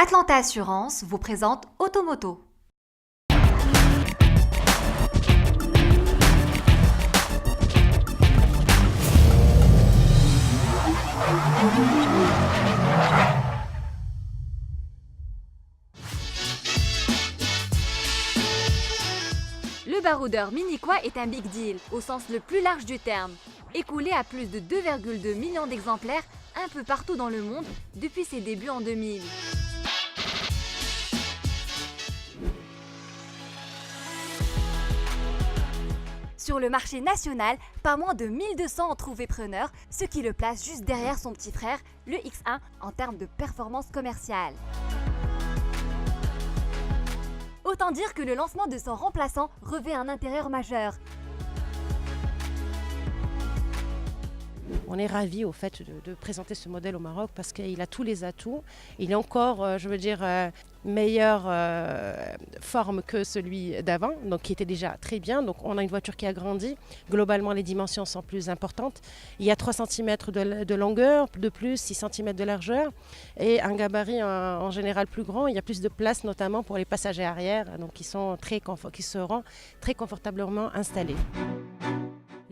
Atlanta Assurance vous présente Automoto. Le baroudeur Mini Quad est un big deal, au sens le plus large du terme. Écoulé à plus de 2,2 millions d'exemplaires un peu partout dans le monde depuis ses débuts en 2000. Sur le marché national, pas moins de 1200 ont trouvé preneur, ce qui le place juste derrière son petit frère, le X1, en termes de performance commerciale. Autant dire que le lancement de son remplaçant revêt un intérêt majeur. On est ravis au fait de présenter ce modèle au Maroc parce qu'il a tous les atouts. Il est encore, meilleure forme que celui d'avant, donc qui était déjà très bien. Donc on a une voiture qui a grandi. Globalement, les dimensions sont plus importantes. Il y a 3 cm de longueur de plus, 6 cm de largeur et un gabarit en général plus grand. Il y a plus de place notamment pour les passagers arrière, donc qui seront très confortablement installés.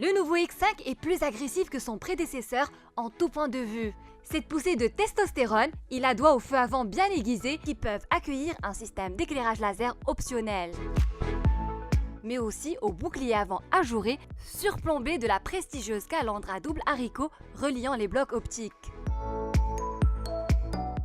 Le nouveau X5 est plus agressif que son prédécesseur en tout point de vue. Cette poussée de testostérone, il la doit aux feux avant bien aiguisés qui peuvent accueillir un système d'éclairage laser optionnel. Mais aussi au bouclier avant ajouré, surplombé de la prestigieuse calandre à double haricot reliant les blocs optiques.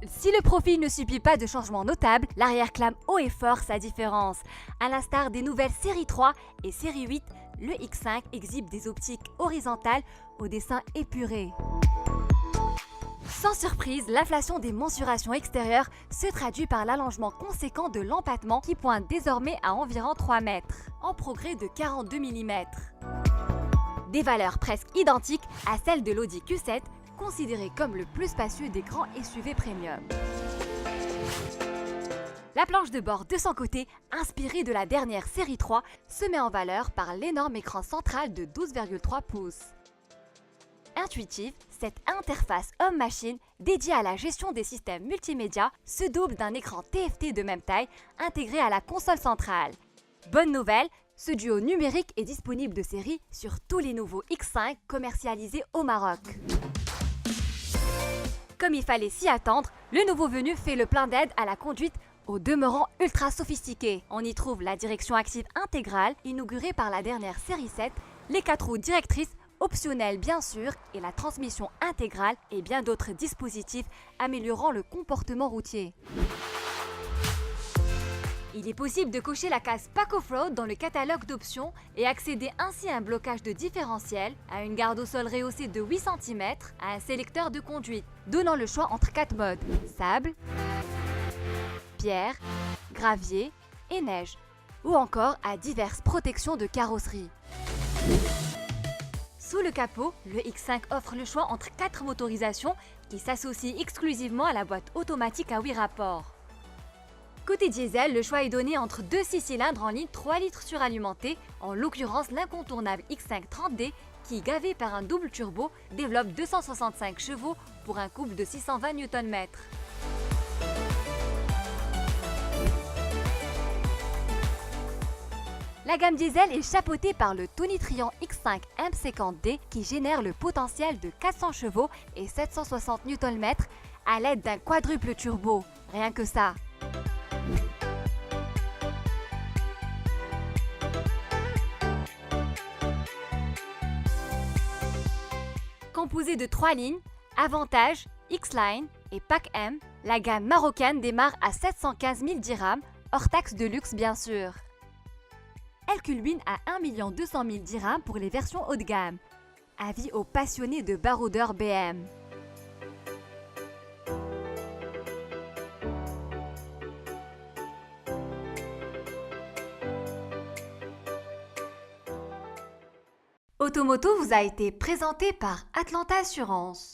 Si le profil ne subit pas de changement notable, l'arrière clame haut et fort sa différence. À l'instar des nouvelles série 3 et série 8, le X5 exhibe des optiques horizontales au dessin épuré. Sans surprise, l'inflation des mensurations extérieures se traduit par l'allongement conséquent de l'empattement qui pointe désormais à environ 3 mètres, en progrès de 42 mm. Des valeurs presque identiques à celles de l'Audi Q7, considéré comme le plus spacieux des grands SUV premium. La planche de bord de son côté, inspirée de la dernière série 3, se met en valeur par l'énorme écran central de 12,3 pouces. Intuitive, cette interface homme-machine dédiée à la gestion des systèmes multimédia se double d'un écran TFT de même taille intégré à la console centrale. Bonne nouvelle, ce duo numérique est disponible de série sur tous les nouveaux X5 commercialisés au Maroc. Comme il fallait s'y attendre, le nouveau venu fait le plein d'aide à la conduite au demeurant ultra sophistiqué. On y trouve la direction active intégrale inaugurée par la dernière série 7, les 4 roues directrices optionnelles bien sûr et la transmission intégrale et bien d'autres dispositifs améliorant le comportement routier. Il est possible de cocher la case Pack Off-Road dans le catalogue d'options et accéder ainsi à un blocage de différentiel, à une garde au sol rehaussée de 8 cm, à un sélecteur de conduite, donnant le choix entre 4 modes: sable, pierre, gravier et neige, ou encore à diverses protections de carrosserie. Sous le capot, le X5 offre le choix entre 4 motorisations qui s'associent exclusivement à la boîte automatique à 8 rapports. Côté diesel, le choix est donné entre 2 6 cylindres en ligne 3 litres suralimentés, en l'occurrence l'incontournable X5 30D qui, gavé par un double turbo, développe 265 chevaux pour un couple de 620 Nm. La gamme diesel est chapeautée par le tonitruant X5 M50D qui génère le potentiel de 400 chevaux et 760 Nm à l'aide d'un quadruple turbo. Rien que ça. Composée de 3 lignes, Avantage, X-Line et Pack M, la gamme marocaine démarre à 715 000 dirhams, hors taxe de luxe bien sûr. Elle culmine à 1 200 000 dirhams pour les versions haut de gamme. Avis aux passionnés de baroudeurs BM. Automoto vous a été présenté par Atlanta Assurance.